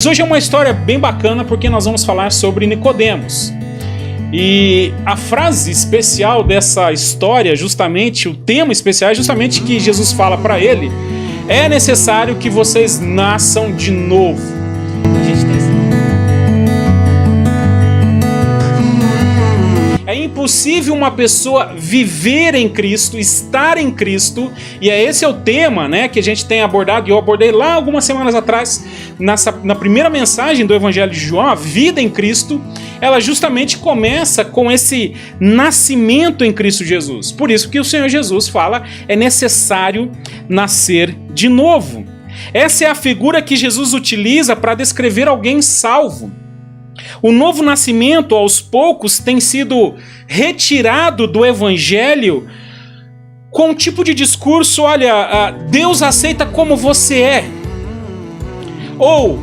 Hoje é uma história bem bacana porque nós vamos falar sobre Nicodemos. E a frase especial dessa história, justamente, o tema especial é justamente que Jesus fala para ele: é necessário que vocês nasçam de novo. É impossível uma pessoa viver em Cristo, estar em Cristo, e esse é o tema, né, que a gente tem abordado, e eu abordei lá algumas semanas atrás, na primeira mensagem do Evangelho de João, a vida em Cristo, ela justamente começa com esse nascimento em Cristo Jesus. Por isso que o Senhor Jesus fala, é necessário nascer de novo. Essa é a figura que Jesus utiliza para descrever alguém salvo. O novo nascimento, aos poucos, tem sido retirado do Evangelho com um tipo de discurso: olha, Deus aceita como você é. Ou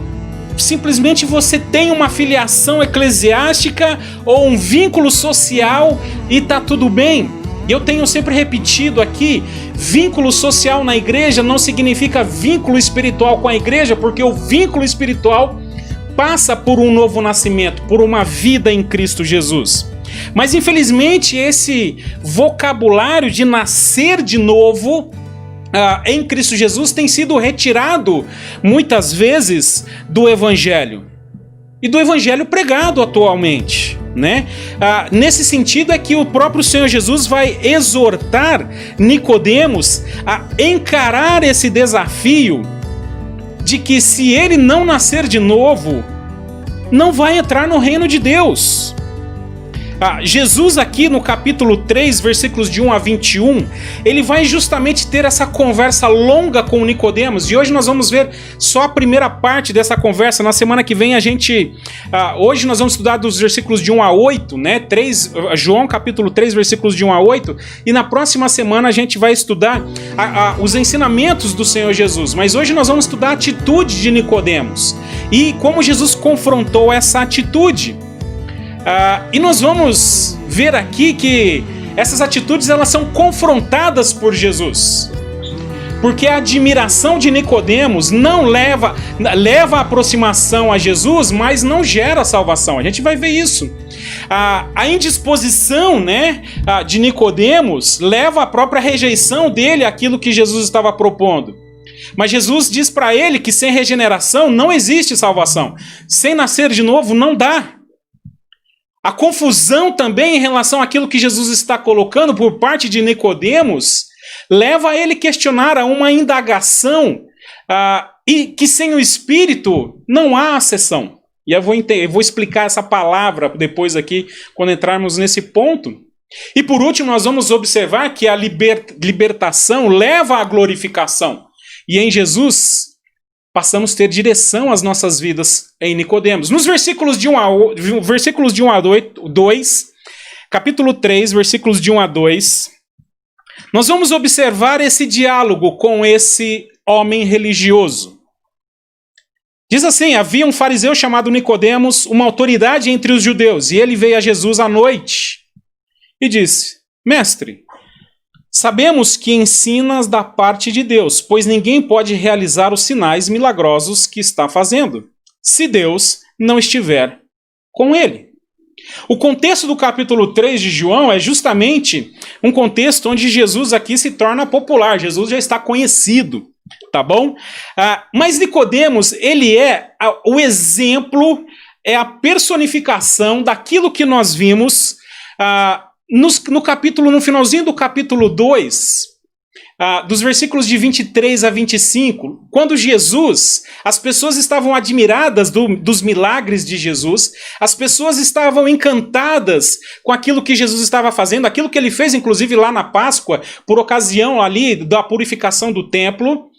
simplesmente você tem uma filiação eclesiástica ou um vínculo social e está tudo bem. E eu tenho sempre repetido aqui, vínculo social na igreja não significa vínculo espiritual com a igreja, porque o vínculo espiritual passa por um novo nascimento, por uma vida em Cristo Jesus. Mas infelizmente esse vocabulário de nascer de novo em Cristo Jesus tem sido retirado muitas vezes do Evangelho. E do Evangelho pregado atualmente, né? Nesse sentido é que o próprio Senhor Jesus vai exortar Nicodemos a encarar esse desafio de que se ele não nascer de novo, não vai entrar no reino de Deus. Jesus aqui no capítulo 3, versículos de 1 a 21, ele vai justamente ter essa conversa longa com Nicodemos, e hoje nós vamos ver só a primeira parte dessa conversa. Na semana que vem hoje nós vamos estudar dos versículos de 1 a 8, né? João capítulo 3, versículos de 1 a 8, e na próxima semana a gente vai estudar os ensinamentos do Senhor Jesus, mas hoje nós vamos estudar a atitude de Nicodemos, e como Jesus confrontou essa atitude. E nós vamos ver aqui que essas atitudes elas são confrontadas por Jesus. Porque a admiração de Nicodemos não leva a aproximação a Jesus, mas não gera salvação. A gente vai ver isso. A indisposição, né, de Nicodemos leva à própria rejeição dele àquilo que Jesus estava propondo. Mas Jesus diz para ele que sem regeneração não existe salvação. Sem nascer de novo não dá. A confusão também em relação àquilo que Jesus está colocando por parte de Nicodemos leva a ele questionar a uma indagação e que sem o Espírito não há acessão. E eu vou explicar essa palavra depois aqui, quando entrarmos nesse ponto. E por último, nós vamos observar que a libertação leva à glorificação. E em Jesus passamos a ter direção às nossas vidas em Nicodemos. Nos versículos de 1 a 2, capítulo 3, versículos de 1 a 2, nós vamos observar esse diálogo com esse homem religioso. Diz assim: havia um fariseu chamado Nicodemos, uma autoridade entre os judeus, e ele veio a Jesus à noite e disse: Mestre, sabemos que ensinas da parte de Deus, pois ninguém pode realizar os sinais milagrosos que está fazendo, se Deus não estiver com ele. O contexto do capítulo 3 de João é justamente um contexto onde Jesus aqui se torna popular, Jesus já está conhecido, tá bom? Mas Nicodemos, ele é o exemplo, é a personificação daquilo que nós vimos no finalzinho do capítulo 2, dos versículos de 23 a 25, quando Jesus, as pessoas estavam admiradas dos milagres de Jesus, as pessoas estavam encantadas com aquilo que Jesus estava fazendo, aquilo que ele fez inclusive lá na Páscoa, por ocasião ali da purificação do templo.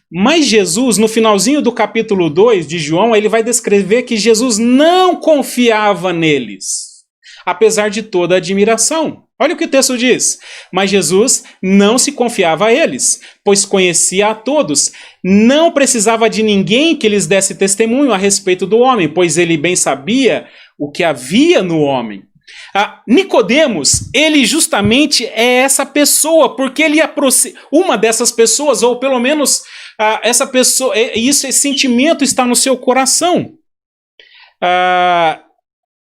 Mas Jesus, no finalzinho do capítulo 2 de João, ele vai descrever que Jesus não confiava neles, apesar de toda a admiração. Olha o que o texto diz: mas Jesus não se confiava a eles, pois conhecia a todos. Não precisava de ninguém que lhes desse testemunho a respeito do homem, pois ele bem sabia o que havia no homem. Nicodemos, ele justamente é essa pessoa, porque ele uma dessas pessoas, ou pelo menos essa pessoa, esse sentimento está no seu coração.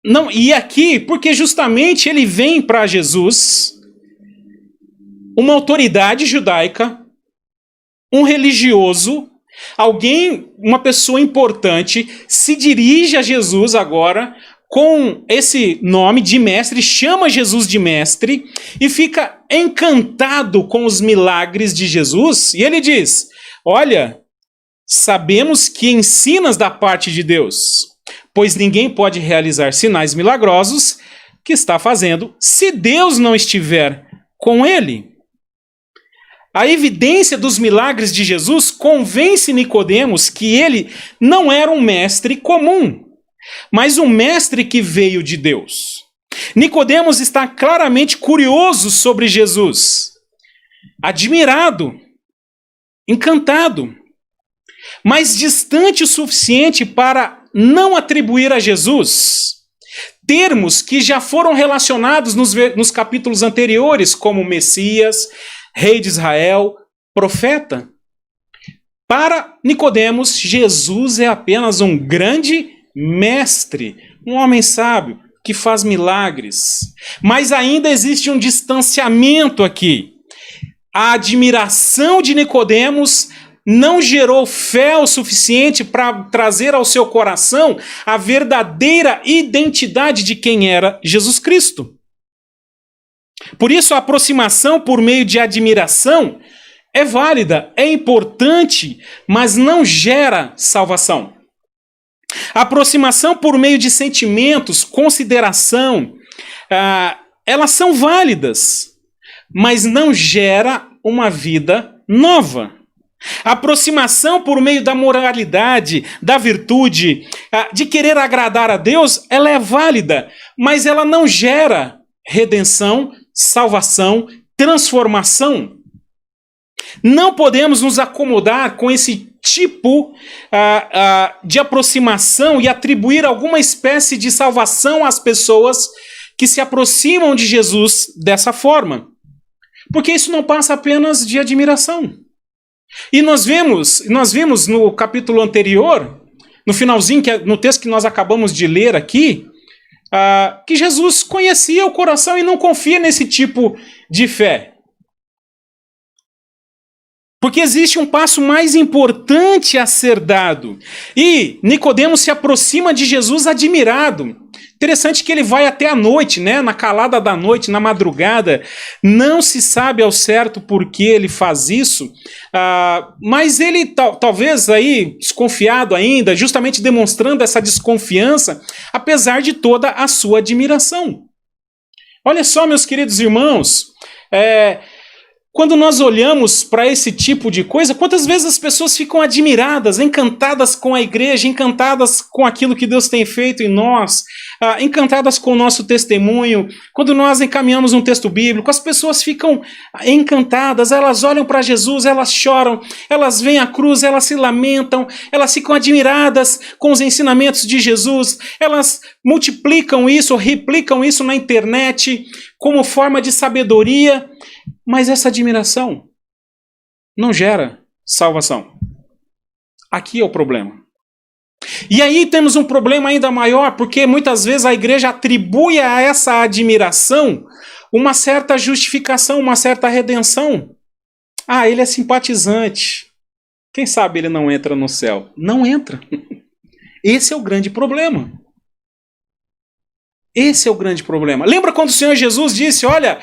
Não, e aqui, porque justamente ele vem para Jesus, uma autoridade judaica, um religioso, alguém, uma pessoa importante, se dirige a Jesus agora com esse nome de mestre, chama Jesus de mestre e fica encantado com os milagres de Jesus. E ele diz: olha, sabemos que ensinas da parte de Deus, pois ninguém pode realizar sinais milagrosos que está fazendo se Deus não estiver com ele. A evidência dos milagres de Jesus convence Nicodemos que ele não era um mestre comum, mas um mestre que veio de Deus. Nicodemos está claramente curioso sobre Jesus, admirado, encantado, mas distante o suficiente para não atribuir a Jesus termos que já foram relacionados nos capítulos anteriores, como Messias, Rei de Israel, profeta. Para Nicodemos, Jesus é apenas um grande mestre, um homem sábio que faz milagres. Mas ainda existe um distanciamento aqui. A admiração de Nicodemos não gerou fé o suficiente para trazer ao seu coração a verdadeira identidade de quem era Jesus Cristo. Por isso, a aproximação por meio de admiração é válida, é importante, mas não gera salvação. A aproximação por meio de sentimentos, consideração, elas são válidas, mas não gera uma vida nova. A aproximação por meio da moralidade, da virtude, de querer agradar a Deus, ela é válida, mas ela não gera redenção, salvação, transformação. Não podemos nos acomodar com esse tipo de aproximação e atribuir alguma espécie de salvação às pessoas que se aproximam de Jesus dessa forma. Porque isso não passa apenas de admiração. E nós vimos no capítulo anterior, no finalzinho, no texto que nós acabamos de ler aqui, que Jesus conhecia o coração e não confia nesse tipo de fé. Porque existe um passo mais importante a ser dado. E Nicodemos se aproxima de Jesus admirado. Interessante que ele vai até a noite, né? Na calada da noite, na madrugada. Não se sabe ao certo por que ele faz isso, mas ele talvez aí, desconfiado ainda, justamente demonstrando essa desconfiança, apesar de toda a sua admiração. Olha só, meus queridos irmãos, quando nós olhamos para esse tipo de coisa, quantas vezes as pessoas ficam admiradas, encantadas com a igreja, encantadas com aquilo que Deus tem feito em nós, encantadas com o nosso testemunho. Quando nós encaminhamos um texto bíblico, as pessoas ficam encantadas, elas olham para Jesus, elas choram, elas veem a cruz, elas se lamentam, elas ficam admiradas com os ensinamentos de Jesus, elas multiplicam isso, replicam isso na internet como forma de sabedoria. Mas essa admiração não gera salvação. Aqui é o problema. E aí temos um problema ainda maior, porque muitas vezes a igreja atribui a essa admiração uma certa justificação, uma certa redenção. Ele é simpatizante. Quem sabe ele não entra no céu? Não entra. Esse é o grande problema. Esse é o grande problema. Lembra quando o Senhor Jesus disse, olha,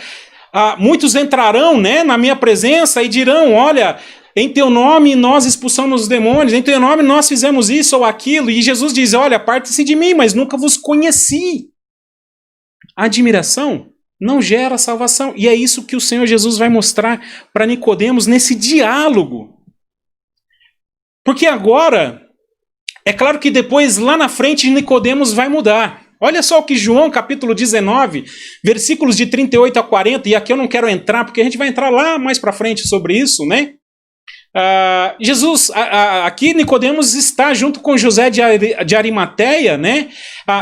muitos entrarão, né, na minha presença e dirão, olha, em teu nome nós expulsamos os demônios, em teu nome nós fizemos isso ou aquilo. E Jesus diz, olha, aparte-se de mim, mas nunca vos conheci. A admiração não gera salvação. E é isso que o Senhor Jesus vai mostrar para Nicodemos nesse diálogo. Porque agora, é claro que depois, lá na frente, Nicodemos vai mudar. Olha só o que João, capítulo 19, versículos de 38 a 40, e aqui eu não quero entrar, porque a gente vai entrar lá mais para frente sobre isso, né? Aqui Nicodemos está junto com José de Arimateia, né?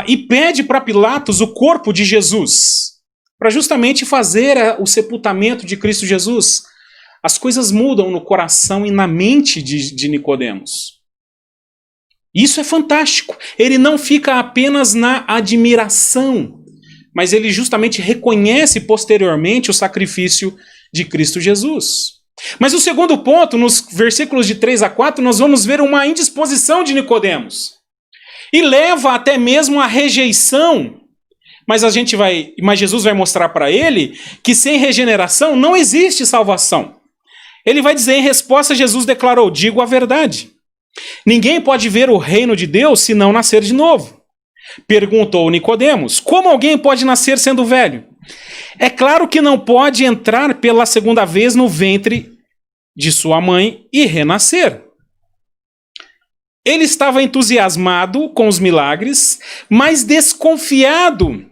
E pede para Pilatos o corpo de Jesus, para justamente fazer o sepultamento de Cristo Jesus. as coisas mudam no coração e na mente de Nicodemos. Isso é fantástico. Ele não fica apenas na admiração, mas ele justamente reconhece posteriormente o sacrifício de Cristo Jesus. Mas o segundo ponto, nos versículos de 3 a 4, nós vamos ver uma indisposição de Nicodemos. E leva até mesmo à rejeição. Mas Jesus vai mostrar para ele que sem regeneração não existe salvação. Ele vai dizer, em resposta, Jesus declarou: digo a verdade. Ninguém pode ver o reino de Deus se não nascer de novo. Perguntou Nicodemos: como alguém pode nascer sendo velho? É claro que não pode entrar pela segunda vez no ventre de sua mãe e renascer. Ele estava entusiasmado com os milagres, mas desconfiado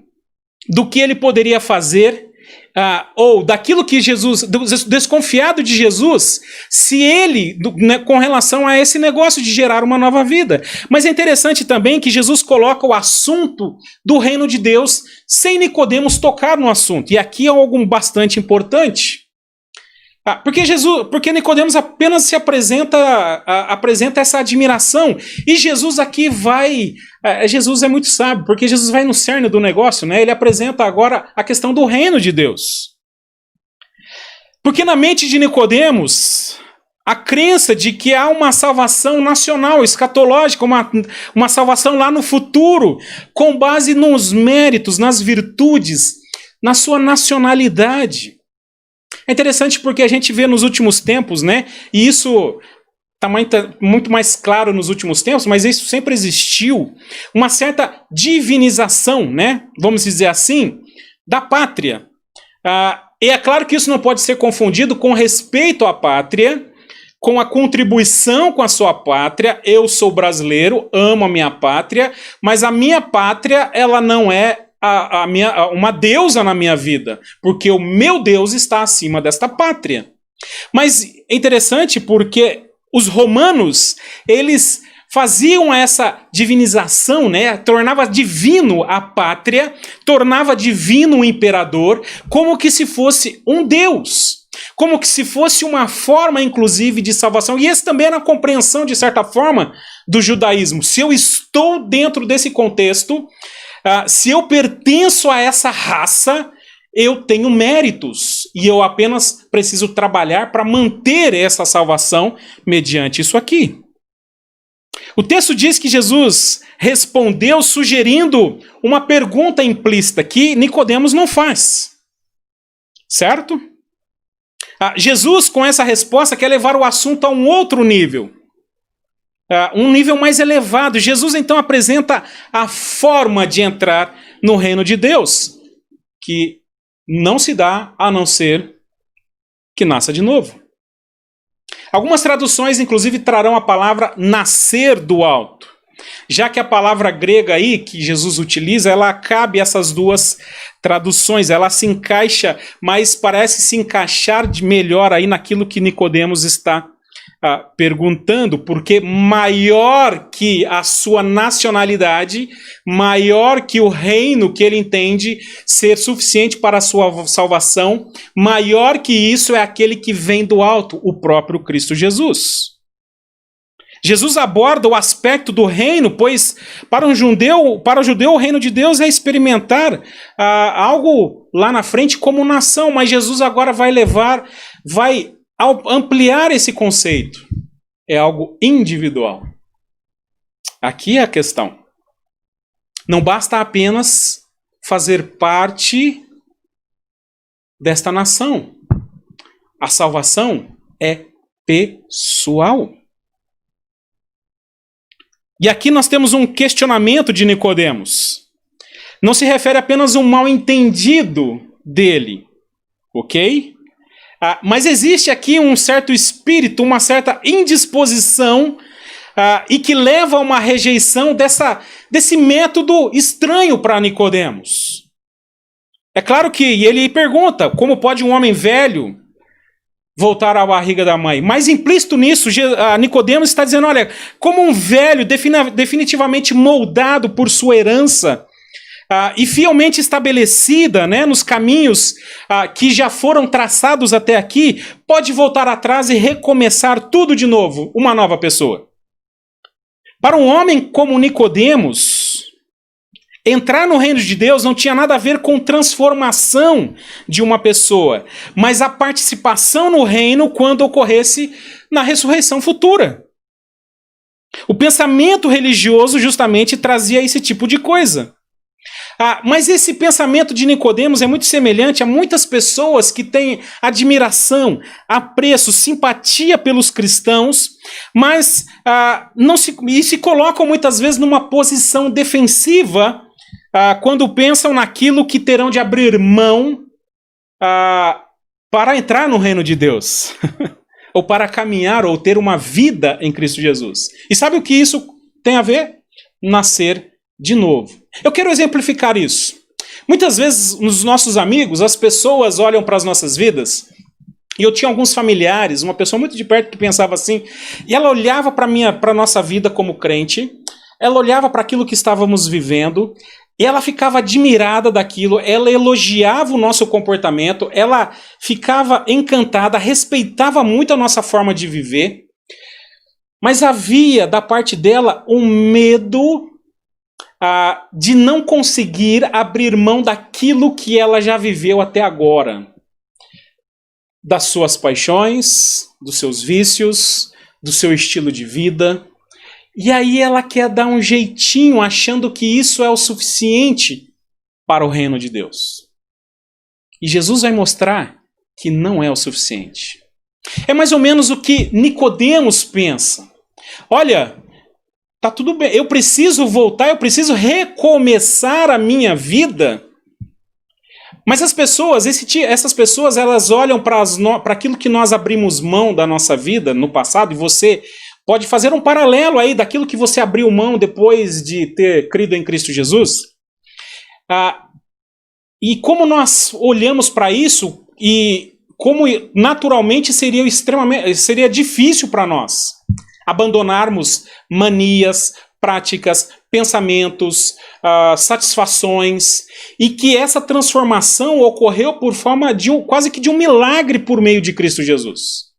do que ele poderia fazer, ou daquilo que Jesus, desconfiado de Jesus, se ele, com relação a esse negócio de gerar uma nova vida. Mas é interessante também que Jesus coloca o assunto do reino de Deus sem Nicodemos tocar no assunto. E aqui é algo bastante importante. Porque Nicodemos apenas se apresenta essa admiração. E Jesus aqui Jesus é muito sábio, porque Jesus vai no cerne do negócio, né? Ele apresenta agora a questão do reino de Deus. Porque na mente de Nicodemos, a crença de que há uma salvação nacional, escatológica, uma salvação lá no futuro, com base nos méritos, nas virtudes, na sua nacionalidade. É interessante porque a gente vê nos últimos tempos, né? E isso está muito mais claro nos últimos tempos, mas isso sempre existiu, uma certa divinização, né? Vamos dizer assim, da pátria. E é claro que isso não pode ser confundido com respeito à pátria, com a contribuição com a sua pátria. Eu sou brasileiro, amo a minha pátria, mas a minha pátria, ela não é uma deusa na minha vida, porque o meu Deus está acima desta pátria. Mas é interessante porque os romanos, eles faziam essa divinização, né? Tornava divino a pátria, tornava divino o imperador, como que se fosse um deus, como que se fosse uma forma, inclusive, de salvação. E essa também era a compreensão, de certa forma, do judaísmo. Se eu estou dentro desse contexto, se eu pertenço a essa raça, eu tenho méritos e eu apenas preciso trabalhar para manter essa salvação mediante isso aqui. O texto diz que Jesus respondeu sugerindo uma pergunta implícita que Nicodemos não faz. Certo? Jesus, com essa resposta, quer levar o assunto a um outro nível. Um nível mais elevado. Jesus então apresenta a forma de entrar no reino de Deus, que não se dá a não ser que nasça de novo. Algumas traduções, inclusive, trarão a palavra nascer do alto, já que a palavra grega aí que Jesus utiliza, ela cabe essas duas traduções, ela se encaixa, mas parece se encaixar melhor aí naquilo que Nicodemos está perguntando, porque maior que a sua nacionalidade, maior que o reino que ele entende ser suficiente para a sua salvação, maior que isso é aquele que vem do alto, o próprio Cristo Jesus. Jesus aborda o aspecto do reino, pois para o judeu o reino de Deus é experimentar algo lá na frente como nação, mas Jesus agora vai ao ampliar esse conceito, é algo individual. Aqui é a questão. Não basta apenas fazer parte desta nação. A salvação é pessoal. E aqui nós temos um questionamento de Nicodemos. Não se refere apenas a um mal-entendido dele, ok? Mas existe aqui um certo espírito, uma certa indisposição e que leva a uma rejeição desse método estranho para Nicodemos. É claro que ele pergunta, como pode um homem velho voltar à barriga da mãe? Mas implícito nisso, Nicodemos está dizendo, olha, como um velho definitivamente moldado por sua herança, e fielmente estabelecida, né, nos caminhos que já foram traçados até aqui, pode voltar atrás e recomeçar tudo de novo, uma nova pessoa. Para um homem como Nicodemos, entrar no reino de Deus não tinha nada a ver com transformação de uma pessoa, mas a participação no reino quando ocorresse na ressurreição futura. O pensamento religioso justamente trazia esse tipo de coisa. Mas esse pensamento de Nicodemos é muito semelhante a muitas pessoas que têm admiração, apreço, simpatia pelos cristãos, mas se colocam muitas vezes numa posição defensiva quando pensam naquilo que terão de abrir mão para entrar no reino de Deus, ou para caminhar ou ter uma vida em Cristo Jesus. E sabe o que isso tem a ver? Nascer de novo. Eu quero exemplificar isso. Muitas vezes, nos nossos amigos, as pessoas olham para as nossas vidas, e eu tinha alguns familiares, uma pessoa muito de perto que pensava assim, e ela olhava para a nossa vida como crente, ela olhava para aquilo que estávamos vivendo, e ela ficava admirada daquilo, ela elogiava o nosso comportamento, ela ficava encantada, respeitava muito a nossa forma de viver, mas havia da parte dela um medo de não conseguir abrir mão daquilo que ela já viveu até agora. Das suas paixões, dos seus vícios, do seu estilo de vida. E aí ela quer dar um jeitinho, achando que isso é o suficiente para o reino de Deus. E Jesus vai mostrar que não é o suficiente. É mais ou menos o que Nicodemos pensa. Olha, tá tudo bem, eu preciso voltar, eu preciso recomeçar a minha vida. Mas essas pessoas, elas olham para aquilo que nós abrimos mão da nossa vida no passado, e você pode fazer um paralelo aí daquilo que você abriu mão depois de ter crido em Cristo Jesus. E como nós olhamos para isso, e como naturalmente seria difícil para nós abandonarmos manias, práticas, pensamentos, satisfações, e que essa transformação ocorreu por forma de quase que de um milagre por meio de Cristo Jesus.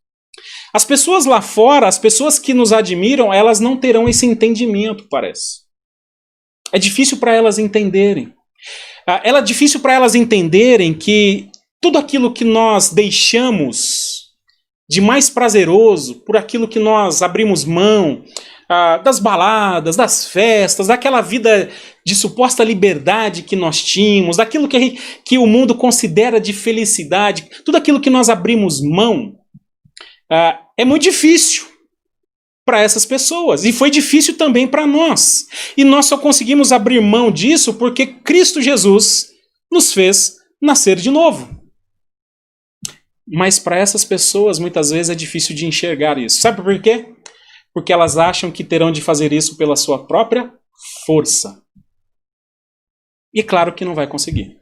As pessoas lá fora, as pessoas que nos admiram, elas não terão esse entendimento, parece. É difícil para elas entenderem. É difícil para elas entenderem que tudo aquilo que nós deixamos de mais prazeroso, por aquilo que nós abrimos mão, das baladas, das festas, daquela vida de suposta liberdade que nós tínhamos, daquilo que o mundo considera de felicidade, tudo aquilo que nós abrimos mão, é muito difícil para essas pessoas. E foi difícil também para nós. E nós só conseguimos abrir mão disso porque Cristo Jesus nos fez nascer de novo. Mas para essas pessoas, muitas vezes, é difícil de enxergar isso. Sabe por quê? Porque elas acham que terão de fazer isso pela sua própria força. E claro que não vai conseguir.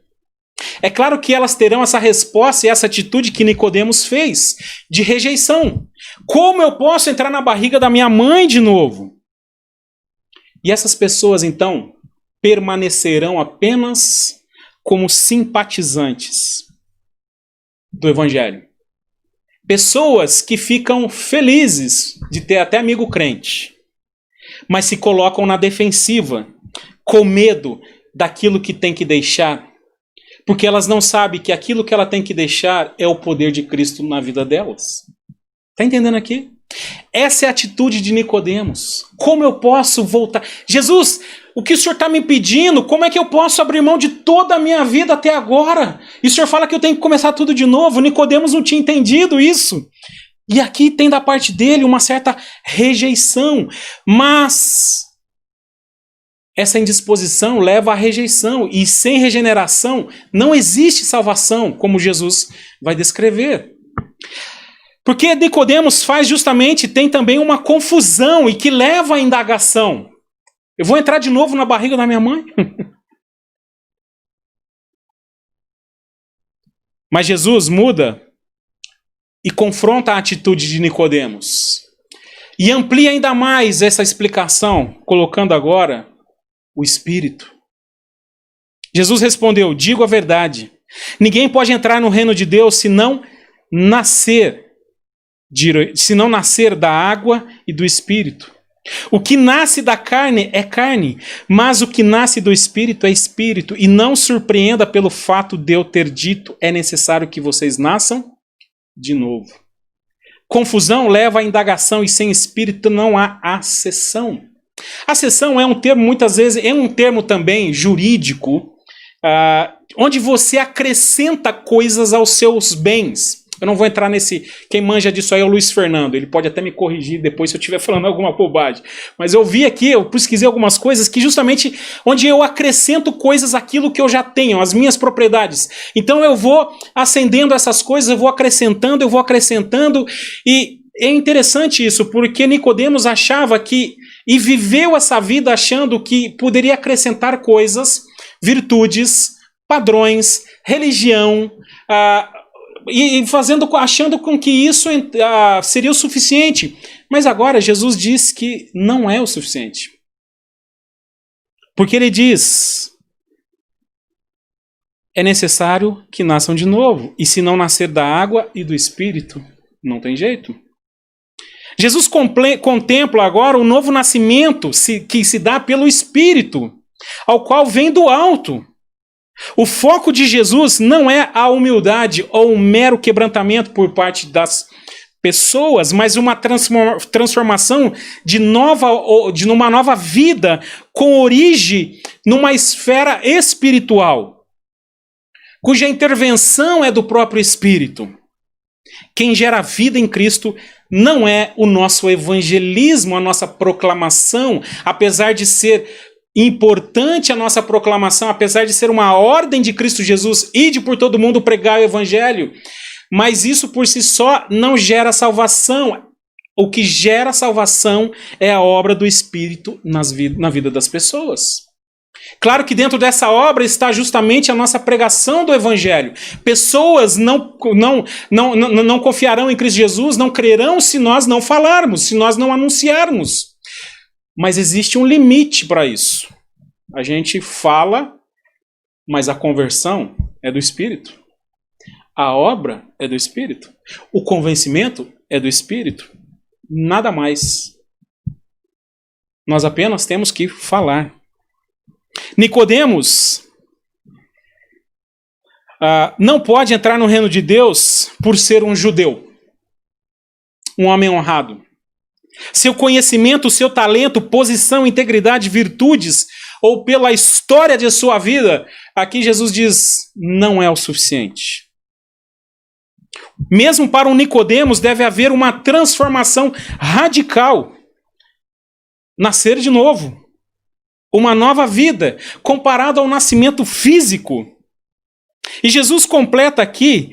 É claro que elas terão essa resposta e essa atitude que Nicodemos fez, de rejeição. Como eu posso entrar na barriga da minha mãe de novo? E essas pessoas, então, permanecerão apenas como simpatizantes do Evangelho. Pessoas que ficam felizes de ter até amigo crente, mas se colocam na defensiva, com medo daquilo que tem que deixar, porque elas não sabem que aquilo que ela tem que deixar é o poder de Cristo na vida delas. Está entendendo aqui? Essa é a atitude de Nicodemos. Como eu posso voltar? Jesus, o que o Senhor está me pedindo? Como é que eu posso abrir mão de toda a minha vida até agora? E o Senhor fala que eu tenho que começar tudo de novo. Nicodemos não tinha entendido isso. E aqui tem da parte dele uma certa rejeição. Mas essa indisposição leva à rejeição. E sem regeneração não existe salvação, como Jesus vai descrever. Porque Nicodemos tem também uma confusão e que leva à indagação. Eu vou entrar de novo na barriga da minha mãe? Mas Jesus muda e confronta a atitude de Nicodemos. E amplia ainda mais essa explicação, colocando agora o Espírito. Jesus respondeu: digo a verdade. Ninguém pode entrar no reino de Deus se não nascer da água e do Espírito. O que nasce da carne é carne, mas o que nasce do Espírito é Espírito. E não surpreenda pelo fato de eu ter dito: é necessário que vocês nasçam de novo. Confusão leva à indagação, e sem Espírito não há acessão. Acessão é um termo, muitas vezes, é um termo também jurídico, onde você acrescenta coisas aos seus bens. Eu não vou entrar nesse... Quem manja disso aí é o Luiz Fernando. Ele pode até me corrigir depois se eu estiver falando alguma bobagem. Mas eu vi aqui, eu pesquisei algumas coisas que justamente onde eu acrescento coisas àquilo que eu já tenho, as minhas propriedades. Então eu vou acendendo essas coisas, eu vou acrescentando, e é interessante isso, porque Nicodemos achava que, e viveu essa vida achando que poderia acrescentar coisas, virtudes, padrões, religião, e achando com que isso seria o suficiente. Mas agora Jesus diz que não é o suficiente. Porque ele diz: é necessário que nasçam de novo. E se não nascer da água e do Espírito, não tem jeito. Jesus contempla agora o novo nascimento que se dá pelo Espírito, ao qual vem do alto. O foco de Jesus não é a humildade ou um mero quebrantamento por parte das pessoas, mas uma transformação de uma nova vida com origem numa esfera espiritual, cuja intervenção é do próprio Espírito. Quem gera vida em Cristo não é o nosso evangelismo, a nossa proclamação, apesar de ser importante a nossa proclamação, apesar de ser uma ordem de Cristo Jesus, ide por todo mundo pregar o evangelho, mas isso por si só não gera salvação. O que gera salvação é a obra do Espírito na vida das pessoas. Claro que dentro dessa obra está justamente a nossa pregação do evangelho. Pessoas não confiarão em Cristo Jesus, não crerão se nós não falarmos, se nós não anunciarmos. Mas existe um limite para isso. A gente fala, mas a conversão é do Espírito. A obra é do Espírito. O convencimento é do Espírito. Nada mais. Nós apenas temos que falar. Nicodemos não pode entrar no reino de Deus por ser um judeu, um homem honrado. Seu conhecimento, seu talento, posição, integridade, virtudes, ou pela história de sua vida, aqui Jesus diz, não é o suficiente. Mesmo para um Nicodemos deve haver uma transformação radical. Nascer de novo. Uma nova vida, comparado ao nascimento físico. E Jesus completa aqui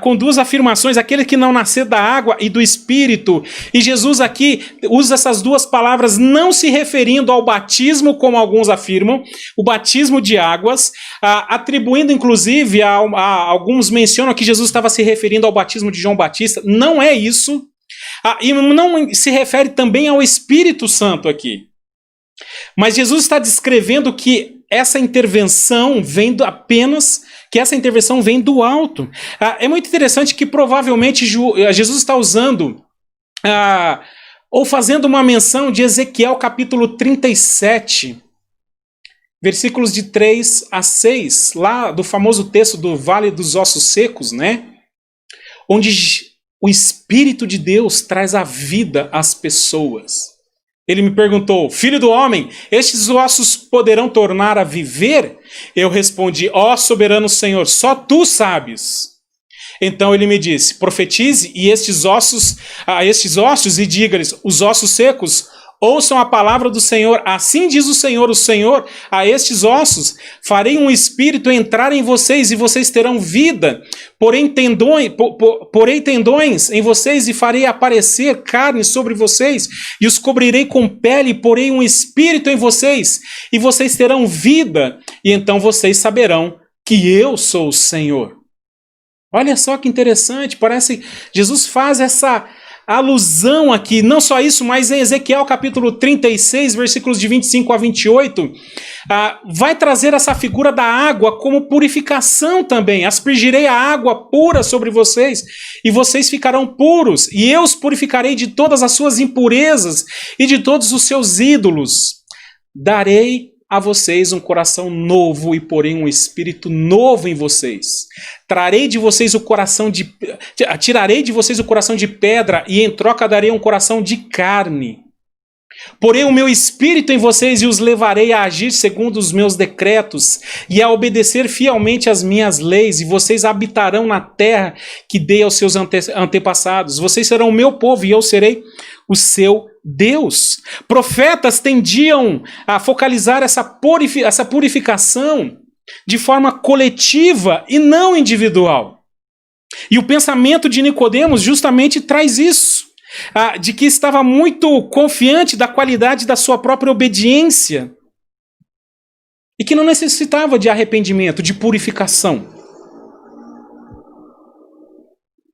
com duas afirmações: aquele que não nascer da água e do Espírito. E Jesus aqui usa essas duas palavras não se referindo ao batismo, como alguns afirmam, o batismo de águas, atribuindo inclusive alguns mencionam que Jesus estava se referindo ao batismo de João Batista. Não é isso. E não se refere também ao Espírito Santo aqui. Mas Jesus está descrevendo que essa intervenção vem do alto. É muito interessante que provavelmente Jesus está usando ou fazendo uma menção de Ezequiel capítulo 37, versículos de 3 a 6, lá do famoso texto do Vale dos Ossos Secos, né? Onde o Espírito de Deus traz a vida às pessoas. Ele me perguntou, filho do homem, estes ossos poderão tornar a viver? Eu respondi, ó soberano Senhor, só tu sabes. Então ele me disse, profetize e estes ossos e diga-lhes, os ossos secos, ouçam a palavra do Senhor, assim diz o Senhor, a estes ossos, farei um espírito entrar em vocês e vocês terão vida, porém tendões em vocês e farei aparecer carne sobre vocês e os cobrirei com pele e porei um espírito em vocês e vocês terão vida e então vocês saberão que eu sou o Senhor. Olha só que interessante, parece que Jesus faz alusão aqui, não só isso, mas em Ezequiel capítulo 36, versículos de 25 a 28, vai trazer essa figura da água como purificação também. Aspergirei a água pura sobre vocês, e vocês ficarão puros, e eu os purificarei de todas as suas impurezas e de todos os seus ídolos. Darei a vocês um coração novo e porém um espírito novo em vocês. Tirarei de vocês o coração de pedra e em troca darei um coração de carne. Porém o meu espírito em vocês e os levarei a agir segundo os meus decretos e a obedecer fielmente às minhas leis, e vocês habitarão na terra que dei aos seus antepassados. Vocês serão o meu povo e eu serei o seu Deus. Profetas tendiam a focalizar essa purificação de forma coletiva e não individual. E o pensamento de Nicodemos justamente traz isso, de que estava muito confiante da qualidade da sua própria obediência e que não necessitava de arrependimento, de purificação.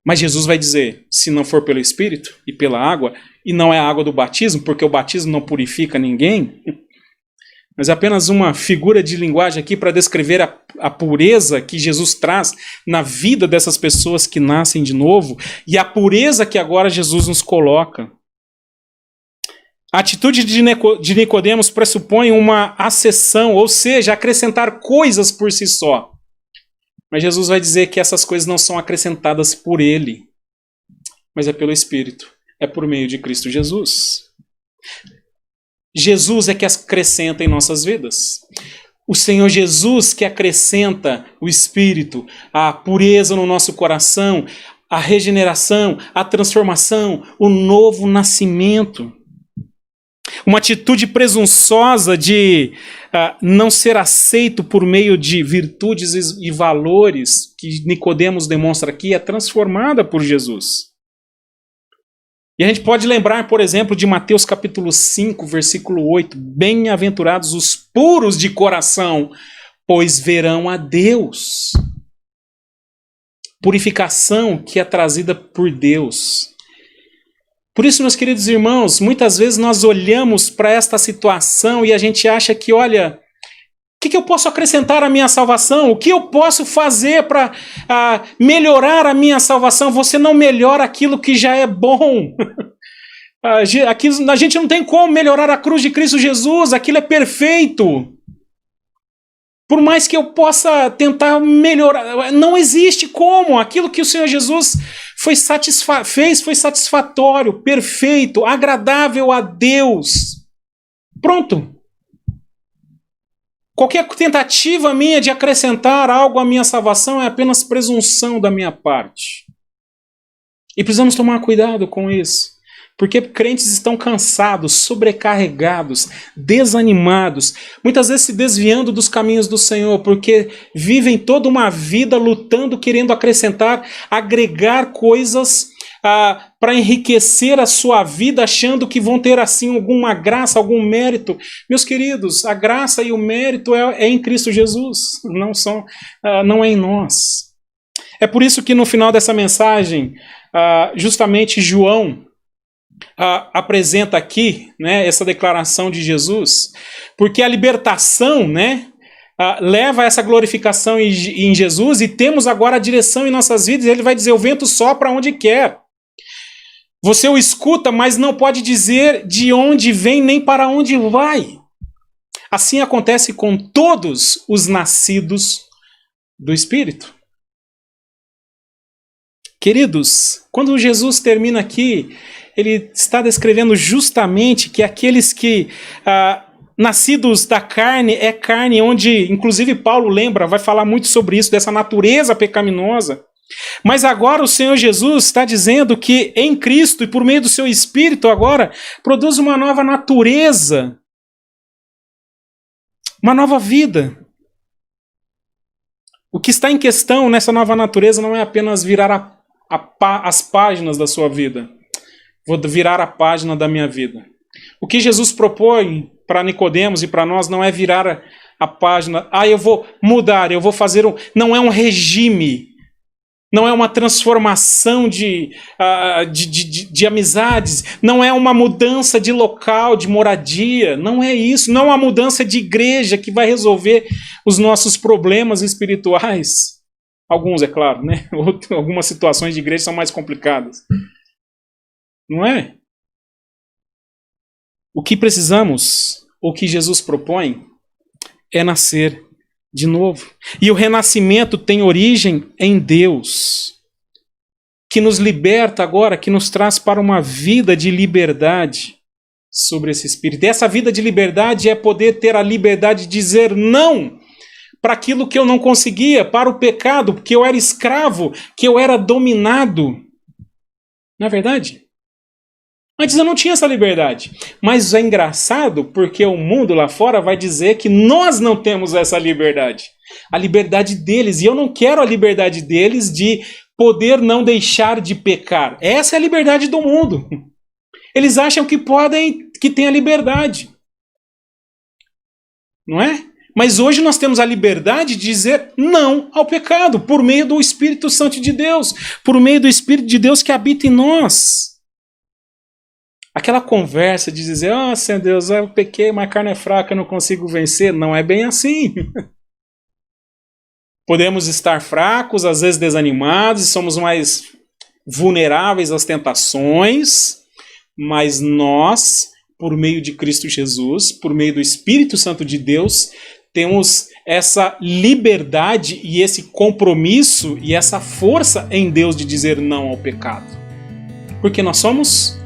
Mas Jesus vai dizer, se não for pelo Espírito e pela água, e não é a água do batismo, porque o batismo não purifica ninguém, mas é apenas uma figura de linguagem aqui para descrever a pureza que Jesus traz na vida dessas pessoas que nascem de novo, e a pureza que agora Jesus nos coloca. A atitude de Nicodemos pressupõe uma acessão, ou seja, acrescentar coisas por si só. Mas Jesus vai dizer que essas coisas não são acrescentadas por ele, mas é pelo Espírito, é por meio de Cristo Jesus. Jesus é que acrescenta em nossas vidas. O Senhor Jesus que acrescenta o Espírito, a pureza no nosso coração, a regeneração, a transformação, o novo nascimento. Uma atitude presunçosa de não ser aceito por meio de virtudes e valores que Nicodemos demonstra aqui é transformada por Jesus. E a gente pode lembrar, por exemplo, de Mateus capítulo 5, versículo 8. Bem-aventurados os puros de coração, pois verão a Deus. Purificação que é trazida por Deus. Por isso, meus queridos irmãos, muitas vezes nós olhamos para esta situação e a gente acha que, olha, o que eu posso acrescentar à minha salvação? O que eu posso fazer para melhorar a minha salvação? Você não melhora aquilo que já é bom. A gente não tem como melhorar a cruz de Cristo Jesus, aquilo é perfeito. Por mais que eu possa tentar melhorar, não existe como. Aquilo que o Senhor Jesus fez foi satisfatório, perfeito, agradável a Deus. Pronto. Qualquer tentativa minha de acrescentar algo à minha salvação é apenas presunção da minha parte. E precisamos tomar cuidado com isso. Porque crentes estão cansados, sobrecarregados, desanimados, muitas vezes se desviando dos caminhos do Senhor, porque vivem toda uma vida lutando, querendo acrescentar, agregar coisas para enriquecer a sua vida, achando que vão ter assim alguma graça, algum mérito. Meus queridos, a graça e o mérito é em Cristo Jesus, não é em nós. É por isso que no final dessa mensagem, justamente João apresenta aqui, né, essa declaração de Jesus, porque a libertação, né, leva a essa glorificação em Jesus, e temos agora a direção em nossas vidas. Ele vai dizer: o vento sopra onde quer. Você o escuta, mas não pode dizer de onde vem nem para onde vai. Assim acontece com todos os nascidos do Espírito. Queridos, quando Jesus termina aqui, ele está descrevendo justamente que aqueles que nascidos da carne é carne, onde inclusive Paulo vai falar muito sobre isso, dessa natureza pecaminosa. Mas agora o Senhor Jesus está dizendo que em Cristo e por meio do seu Espírito agora produz uma nova natureza, uma nova vida. O que está em questão nessa nova natureza não é apenas virar as páginas da sua vida. Vou virar a página da minha vida. O que Jesus propõe para Nicodemos e para nós não é virar a página. Eu vou mudar, eu vou fazer não é um regime Não é uma transformação de amizades, não é uma mudança de local, de moradia, não é isso, não é uma mudança de igreja que vai resolver os nossos problemas espirituais. Alguns, é claro, né? Algumas situações de igreja são mais complicadas. Não é? O que precisamos, o que Jesus propõe, é nascer de novo. E o renascimento tem origem em Deus, que nos liberta agora, que nos traz para uma vida de liberdade sobre esse Espírito. E essa vida de liberdade é poder ter a liberdade de dizer não para aquilo que eu não conseguia, para o pecado, porque eu era escravo, que eu era dominado. Não é verdade? Antes eu não tinha essa liberdade. Mas é engraçado porque o mundo lá fora vai dizer que nós não temos essa liberdade. A liberdade deles. E eu não quero a liberdade deles de poder não deixar de pecar. Essa é a liberdade do mundo. Eles acham que podem, que têm a liberdade. Não é? Mas hoje nós temos a liberdade de dizer não ao pecado por meio do Espírito Santo de Deus, por meio do Espírito de Deus que habita em nós. Aquela conversa de dizer, Senhor Deus, eu pequei, mas a carne é fraca, eu não consigo vencer. Não é bem assim. Podemos estar fracos, às vezes desanimados, e somos mais vulneráveis às tentações, mas nós, por meio de Cristo Jesus, por meio do Espírito Santo de Deus, temos essa liberdade e esse compromisso e essa força em Deus de dizer não ao pecado. Porque nós somos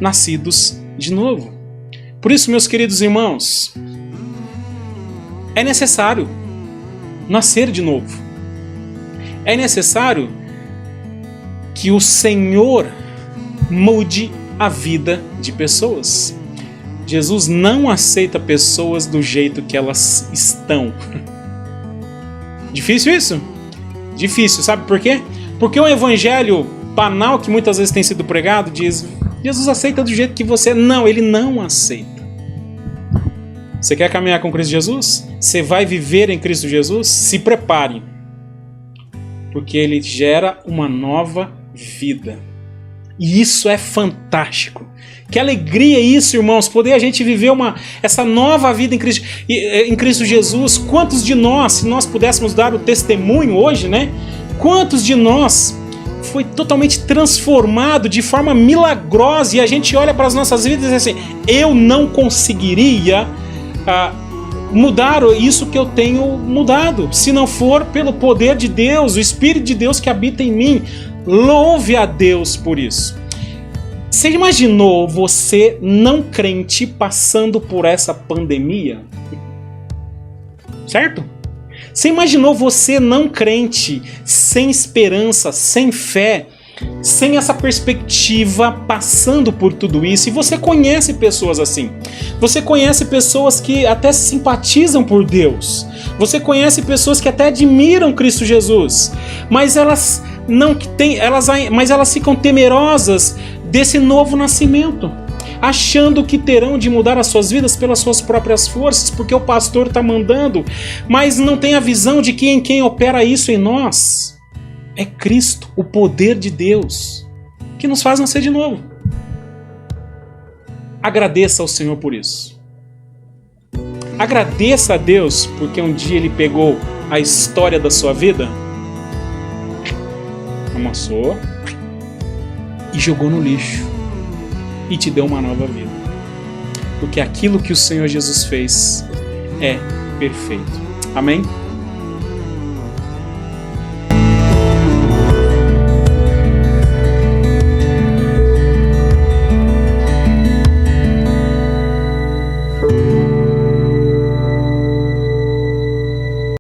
nascidos de novo. Por isso, meus queridos irmãos, é necessário nascer de novo. É necessário que o Senhor mude a vida de pessoas. Jesus não aceita pessoas do jeito que elas estão. Difícil isso? Difícil, sabe por quê? Porque o evangelho banal que muitas vezes tem sido pregado diz: Jesus aceita do jeito que você é. Não, ele não aceita. Você quer caminhar com Cristo Jesus? Você vai viver em Cristo Jesus? Se prepare. Porque ele gera uma nova vida. E isso é fantástico. Que alegria isso, irmãos, poder a gente viver essa nova vida em Cristo Jesus. Quantos de nós, se nós pudéssemos dar o testemunho hoje, né? Quantos de nós foi totalmente transformado de forma milagrosa e a gente olha para as nossas vidas e diz assim: eu não conseguiria mudar isso que eu tenho mudado, se não for pelo poder de Deus, o Espírito de Deus que habita em mim. Louve a Deus por isso. Você imaginou você não crente passando por essa pandemia? Certo? Você imaginou você não crente, sem esperança, sem fé, sem essa perspectiva, passando por tudo isso? E você conhece pessoas assim. Você conhece pessoas que até simpatizam por Deus. Você conhece pessoas que até admiram Cristo Jesus. Mas elas ficam temerosas desse novo nascimento, achando que terão de mudar as suas vidas pelas suas próprias forças, porque o pastor está mandando, mas não tem a visão de que em quem opera isso em nós é Cristo, o poder de Deus, que nos faz nascer de novo. Agradeça ao Senhor por isso. Agradeça a Deus porque um dia Ele pegou a história da sua vida, amassou e jogou no lixo e te deu uma nova vida. Porque aquilo que o Senhor Jesus fez é perfeito. Amém?